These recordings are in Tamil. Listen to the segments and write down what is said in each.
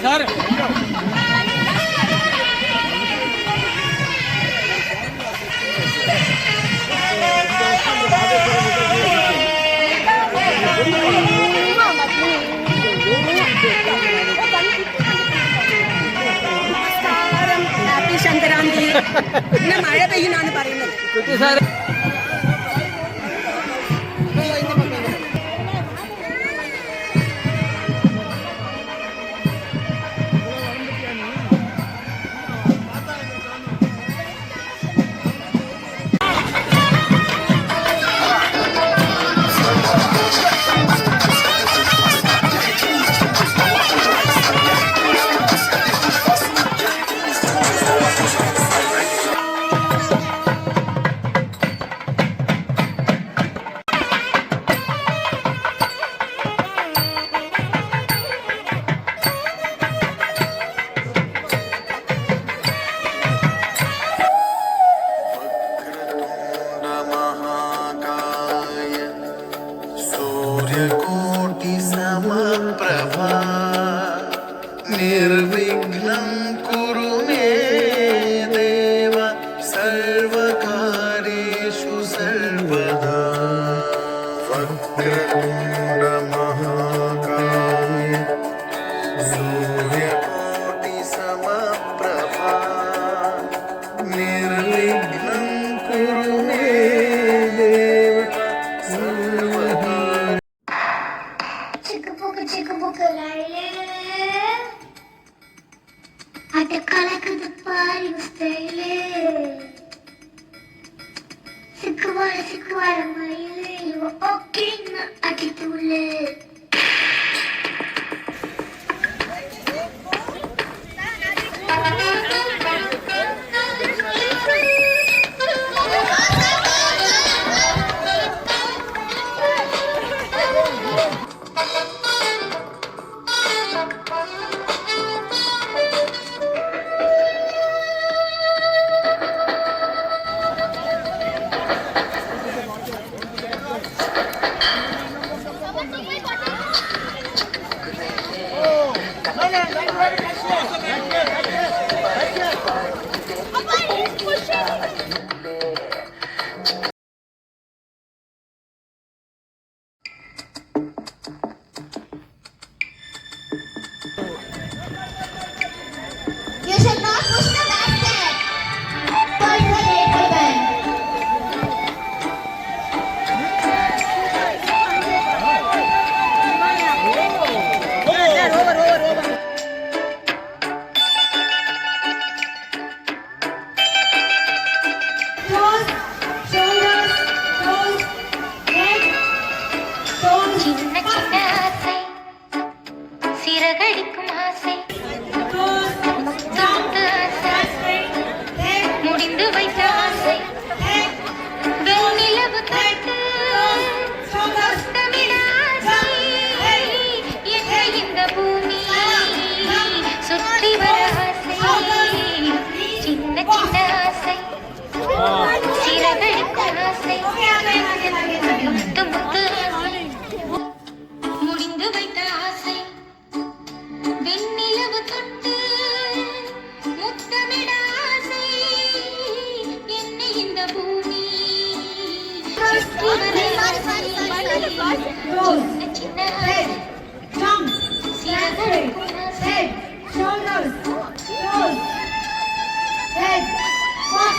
Sir happy Sankranti. പിന്നെ മഴ പെയ്യുന്നാണ് പറയുന്നത്. निर्विघ्नं कुरु मे देव सर्वकार्येषु सर्वदा वक्रतुण्ड महाकाय सूर्यकोटि समप्रभा निर्विघ्नं कुरु मे देव सर्वदा चिकबुक लाइले ada kalakudu paling style sekuara maile you okay na akitule You should not push the basket. Point for the ribbon. Toes, shoulders, toes, head, toes. சின்ன சின்ன ஆசை சிறகடிக்கும் ஆசை முத்தாந்து ஆசை முடிந்து வைத்த ஆசை வெண்ணிலவு தட்டு முத்தமிட ஆசை என்ற இந்த பூமி சுற்றி வர ஆசை சின்ன சின்ன ஆசை சிறகடிக்கும் ஆசை முத்து முத்து ஆசை முடிந்து வைத்த ஆசை வெண்ணிலவு தொட்டு முத்தமிட ஆசை என்னை இந்த பூமி சுற்றி வர ஆசை. சின்ன சின்ன ஆசை சிறகடிக்கும் ஆசை Shoulders, toes, head, foot.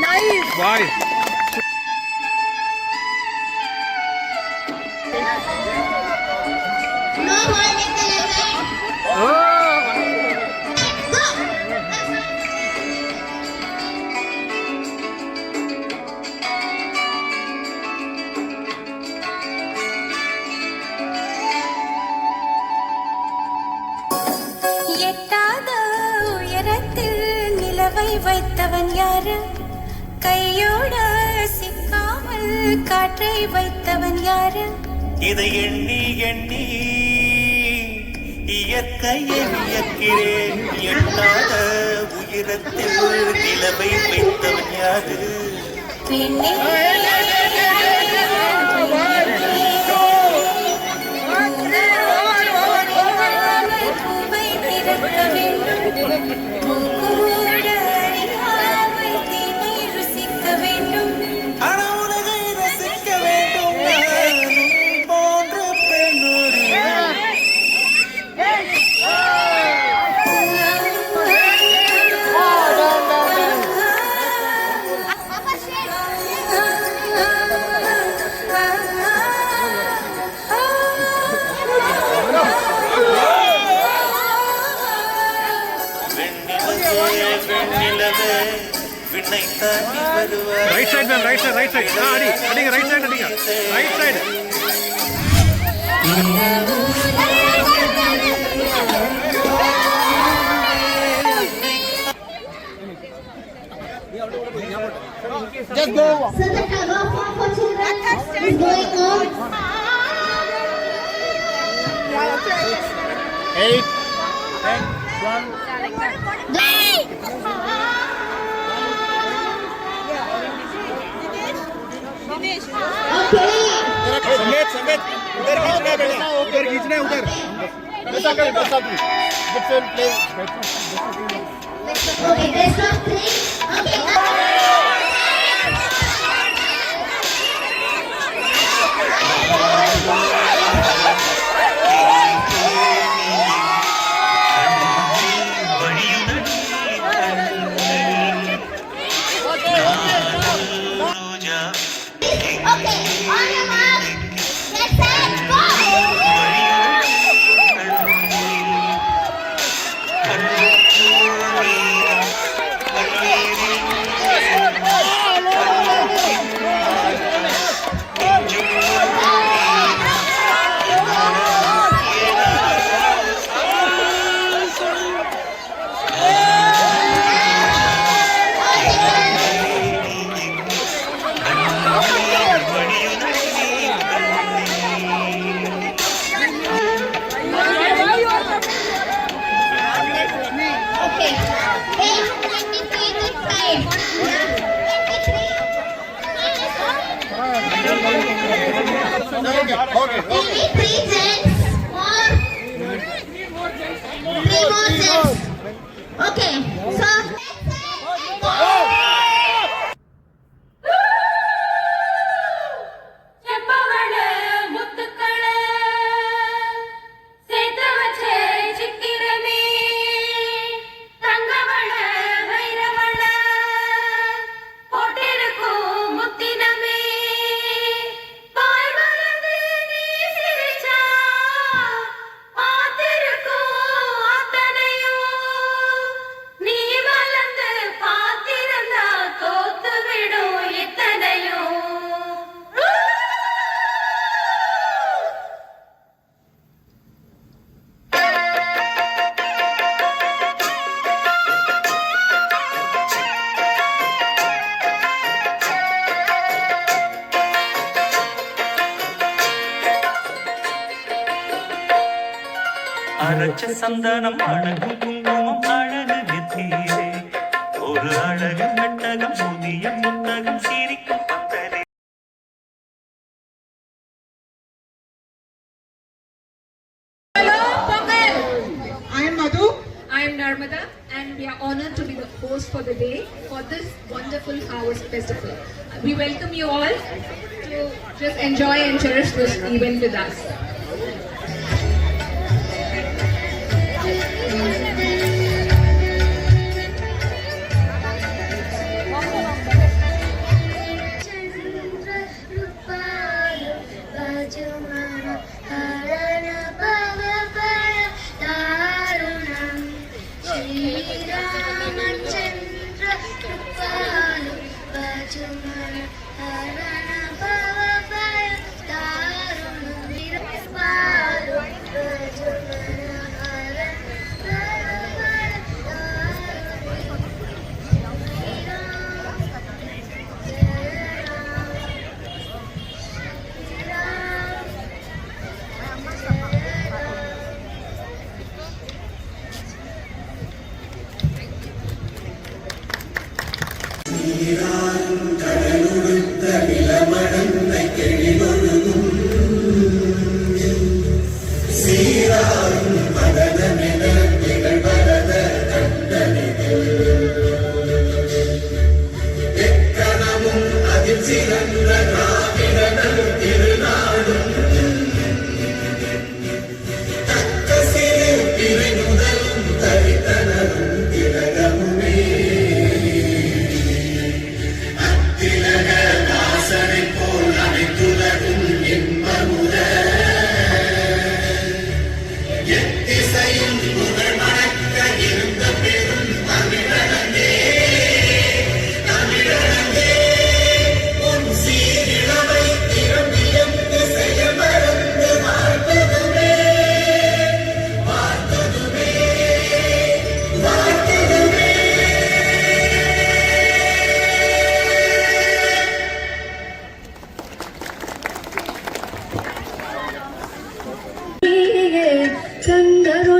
Nice. பாய் No more declaration. Go. எட்டாத உயரத்தில் நிலவை வைத்தவன் யாரு கையோட சிக்காமல் காற்றை வைத்தவன் யாரு இதை எண்ணி எண்ணி இயற்கையை வியக்கிறேன் எட்டாத உயரத்தில் நிலவை வைத்தவன் யாரு பெண்ணே நினைத்தான் நீ வருவாய். Right side ma'am, right side, right side. அடிங்க, ரைட் சைடு அடிங்க. Right side. Just go. So the tug of war for children is going on. 8, 10, 12. Okay. समेत उधर खींचना बेटा, उधर खींचना है उधर. ऐसा कर good film play. Okay, let's stop playing. Okay. Okay, on your mark, get set, go! Okay, page 23 this side. 23. Only 3 cents more. 3 more cents. Okay, so செப்பவள முத்துக்கள சேர்த்து வச்சே சித்திரமே தங்கவள வைரவள போட்டிருக்கும் முத்தினமே பாய் மறந்து நீ சிரிச்சா பார்த்திருக்கும் அத்தனையும் நீ வளர்ந்து பார்த்திருந்தா தோத்து விடும் இத்தனையும் அரைச்ச சந்தனம் அழகும் குங்குமம் அழகு நெத்தியிலே ஒரு அழகு பெட்டகம் புதிய புத்தகம் சிரிக்கும் பந்தலே. Hello, Pongal. I am Madhu. I am Narmada, and we are honored to be the host for the day for this wonderful harvest festival. We welcome you all to just enjoy and cherish this event with us.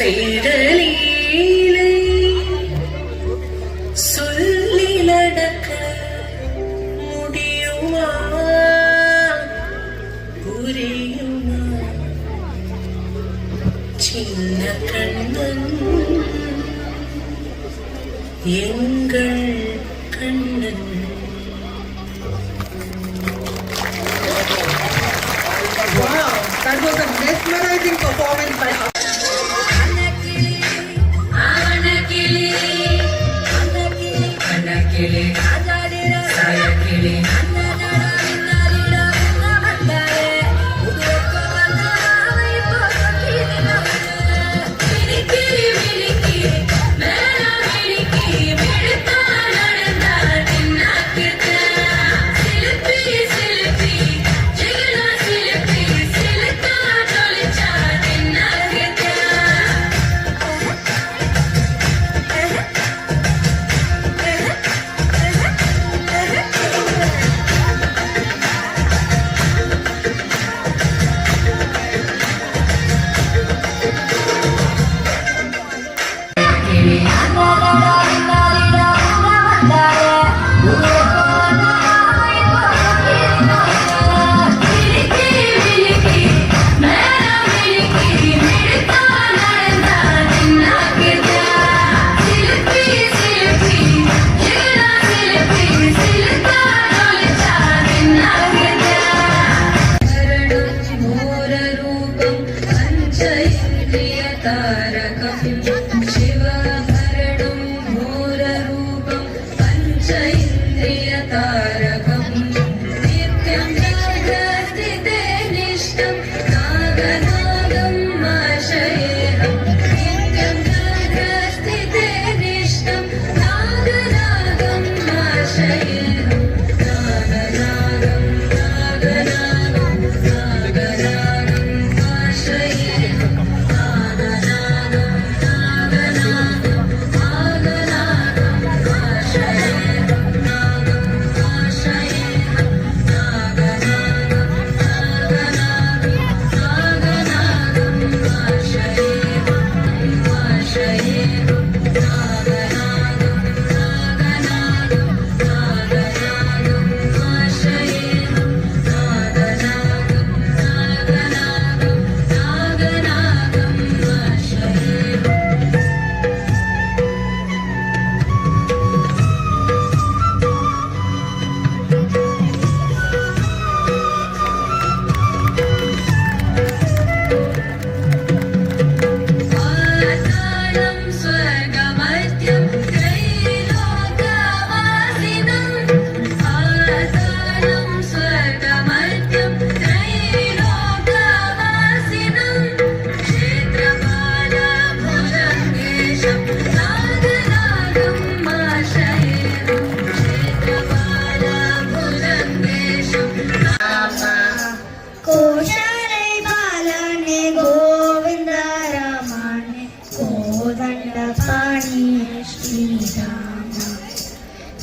செய்த லீலை சொல்லி நடக்க முடியுமா புரியுமா சின்ன கண்ணன் எங்கள் Kannan. Wow, that was a mesmerizing performance by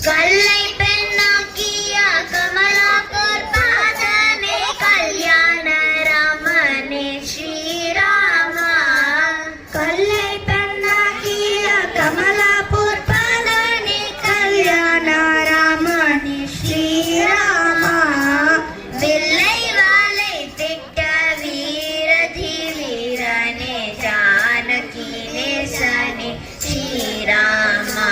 கல்லை பெண்ணாக்கிய கமலாபுர் பாதனே கல்யாண ராமனே ஸ்ரீராமா. கல்லை பெண்ணாக்கிய கமலாபுர் பாதனே கல்யாண ராமனே ஸ்ரீராமா. வில்லை வாளை திட்ட வீரதி வீரனே ஜானகி நேசனே ஸ்ரீராமா.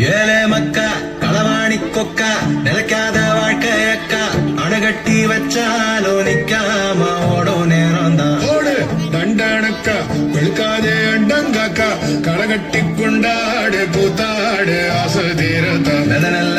ஏலே மக்கா களவாணி கொக்கா நிலைக்காத வாழ்க்கையக்கா அணுகட்டி வச்சாலும் நிக்காம ஓடும் நேரம் தான் ஓடு தண்டனக்கா வெளுக்காதே அண்டங்காக்கா களகட்டி கொண்டாடு கூத்தாடு ஆசை தீரத்தா நல்ல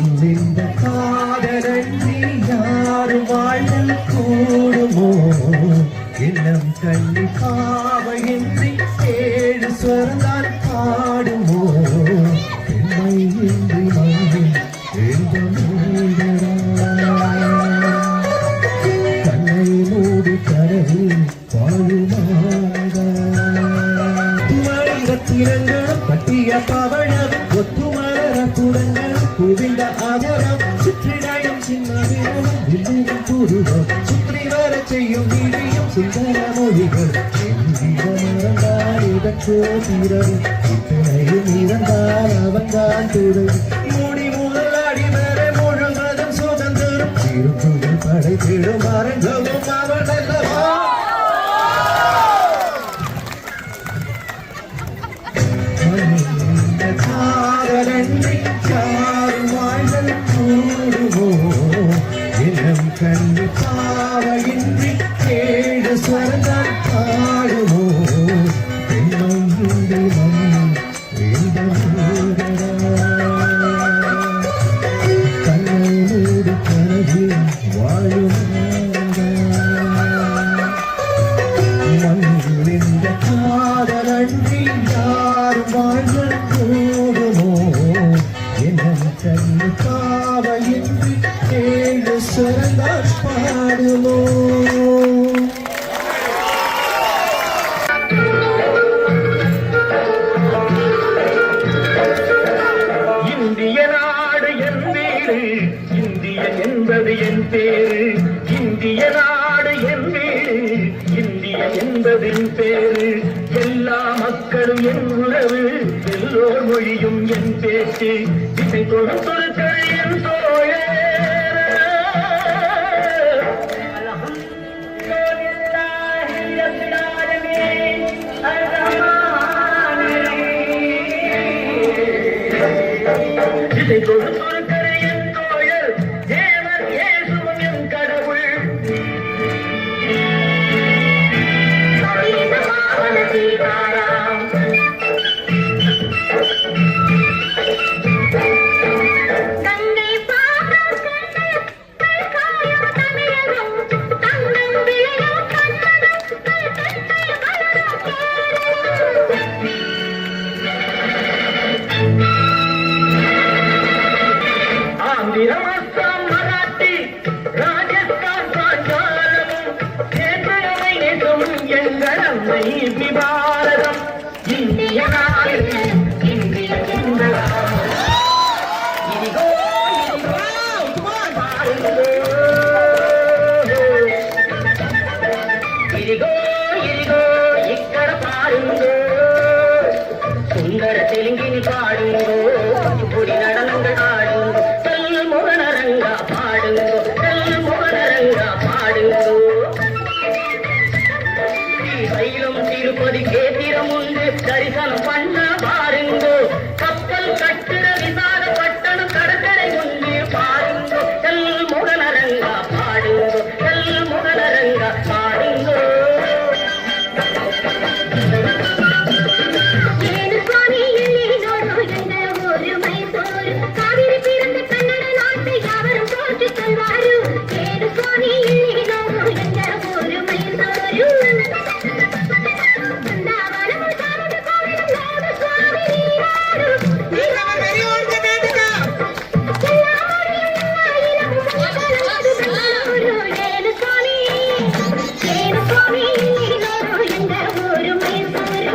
இந்த காதலன்றி யாரும் வாழ்தல் கூடுமோ எண்ணம் கண்ணி காவையின்றி ஏழு ஸ்வரந்தான் பாடுமோ என்னை இன்றி மண்ணில் கண்ணை மூடி கரையில் வாழுமாயிரத்திரங்களும் பட்டிய பவழம் ஒத்துமர குடங்கள் குவிந்த ஆதரம் சுற்றிடையும் சின்ன விரலும் வில்லும் புருவம் சுற்றி வர செய்யும் விழியும் சுந்தர மொழிகள் மறந்தால் இதற்கோ தீரவும் இத்தனையும் இறந்தால் அவன்தான் துறை மூடி முதலாடி வர முழுவதும் சுதந்திரம் திருப்புகள் படைத்திடும் அரங்கமும் அவனல்லவா காதலன்றி யாரும் வாழ்தல் கூடுமோ எண்ணம் கண்டு பாவையின்றி ஏழு ஸ்வரங்கள் பாடுமோ பெண்மை இன்றி கண்ணை மூடி கரையில் வாழும் இந்த காதலன்றி யாரும் வாழ்தல் கூடுமோ எண்ணம் கண்டு பாவையின்றி ஏழு ஸ்வரங்கள் பாடுமோ இந்திய நாடு என் வீடு இந்தியன் என்பது என் பேரு இந்திய நாடு என் வீடு இந்தியன் என்பது என் பேரு எல்லா மக்களும் என் உறவு எல்லோர் மொழியும் என் பேச்சு இசை கொடுத்தொருக்கள் என் தோழே இதை கொடுத்தொருக்கிற என் தோழர் தேவர் இயேசுவும் என் கடவுள் சீதாராம் கங்கை பாகம் காயும் தமிழகம் தங்கம் விளையும் கண்ணனும் கண்ணை வளரும் ஆந்திரம் அஸ்ஸாம் மராட்டி ராஜஸ்தான் பாஞ்சாலமும் கேந்திரமை நேசம் எங்கள் அன்னை பாரதம் இந்திய நாடு இந்திய சிந்தனம் இதிகோ இதிகோ பாருங்கோ ఇదిగో ఇదిగో ఇక్కడ పాడుందో సుందర తెలుగిని పాడుందో గుడి నడనంగా ఆడుందో తల్ముగనరంగా పాడుందో తల్ముగనరంగా పాడుందో శ్రీశైలం తిరుపతి కేతిరముందు దర్శనం பண்ண பாருங்கோ கப்பல் கட்டுற விசால பட்டணம் கடற்கரை முன்னே பாருங்கோ தல்முகனரங்கா பாடுங்கோ தல்முகனரங்கா பாடுங்கோ ஏழு சுவாமி எல்லோரும் எங்கள் ஊரு மைசூரு காவிரி பிறந்த கன்னட நாட்டை யாவரும் போற்றிச் சொல்வாரு ஏழு சுவாமி எல்லோரும் எங்கள் ஊரு மைசூரு பிருந்தாவனம் சாரத கோவிலும் நாத சுவாமி நீராடு ஏழு சுவாமி எல்லோரும் எங்கள் ஊரு மைசூரு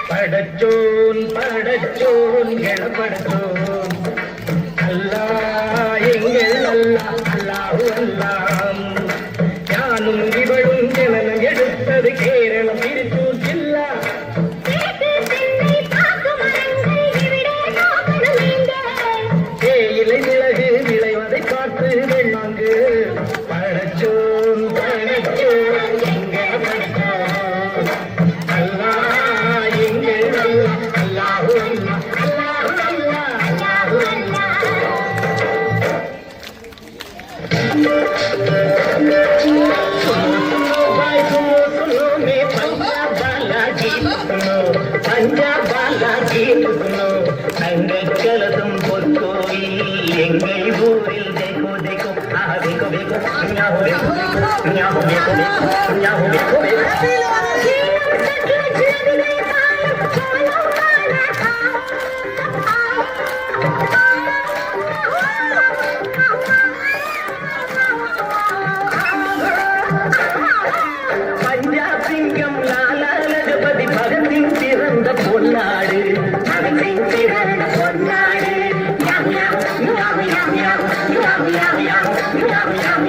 படச்சோன் படச்சோன் எழப்படச்சோன் அல்லா எங்கள் அல்லா அல்லாஹு அல்லாம் யானும் இவளும் ஜனனம் எடுத்தது கேரளம் திருச்சூர் ஜில்லா தேயிலை மிளகு விளைவதை பார்த்து வெள்ளாங்கு படச்சோன் படச்சோன் எங்கள் படச்சோன் அல்லா எங்கள் அல்லா அல்லாஹு அல்லா அல்லாஹு அல்லா அல்லாஹு அல்லா பஞ்சாப் பாலாஜி தங்க கலதும் பொற்கோயில் எங்கள் ஊரில் தேக்கோ தேக்கோ தேக்கோ தேக்கோ ஞாபகம் தேக்கோ ஞாபகம் பஞ்சாப் சிங்கம் லாலா லஜபதி பகத்தின் பிறந்த பொன்னாடு பகத்தின் பிறந்த பொன்னாடு யாவு யாவு யாவு யாவு யாவு யாவு யாவு யாவு யாவு யாவு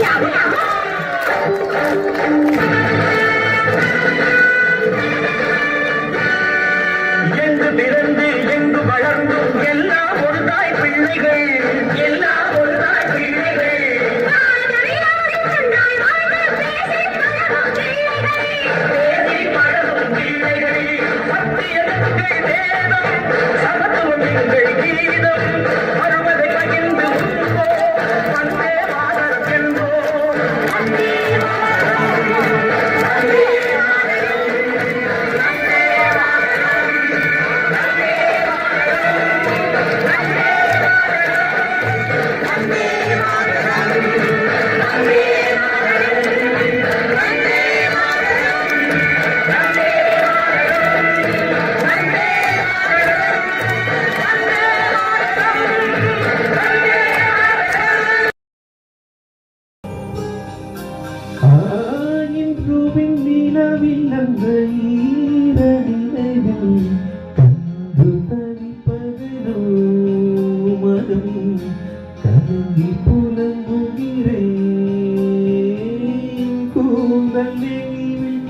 யாவு யாவு எங்கு பிறந்து எங்கு வளர்ந்தும் எல்லாம் ஒரு தாய் பிள்ளைகள் எல்லாம் ஒரு தாய் பிள்ளைகள் பேசி பழகும் பிள்ளைகள் சத்தியங்கள் வேதம் சமத்துவம் எங்கள் கீதம் அறுவதை பகிர்ந்து உண்போம் வந்தே மாதரம் என்போம் வந்தே மாதரம் வந்தே ஆயின்றுவின் நிலவில் அந்த ஈர நினைவில் கண்டு தனிப்பதனோ மனம் கலங்கி புலங்குகிறேன் கூந்தல் நெளிவில்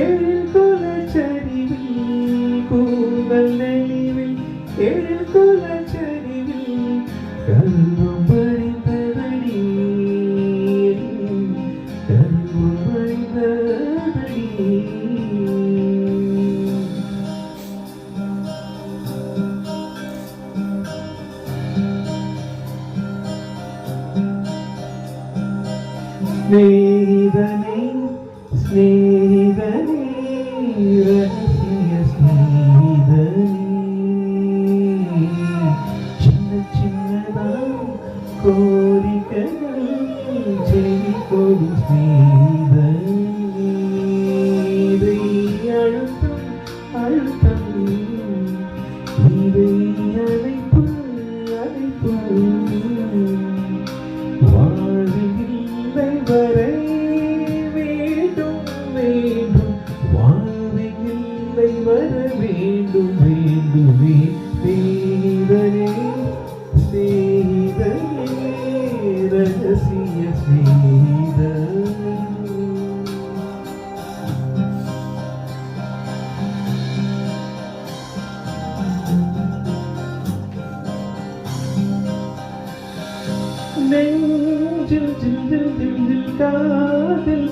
எழில் குலச்சரிவில் கூந்தல் நெளிவில் எழில் குலச்சரிவில் கல்வம் பறிந்ததடி கல்வம் பறிந்ததடி ஸ்நேகிதனே ஸ்நேகிதனே ரகசிய ஸ்நேகிதனே சின்ன சின்னதாம் கோரிக்கைகள் செவி கொடும் ஸ்நேகிதனே இதை அழுத்தம் அழுத்தம் இதை அழைப்பு அழைப்பு வாழ்வில்லை வரை வேண்டும் வேண்டும் வாழ்வில்லை வர வேண்டும் வேண்டுமே செய்தனே செய்தனே ரகசிய செய்தனே நெஞ்சில் காதல்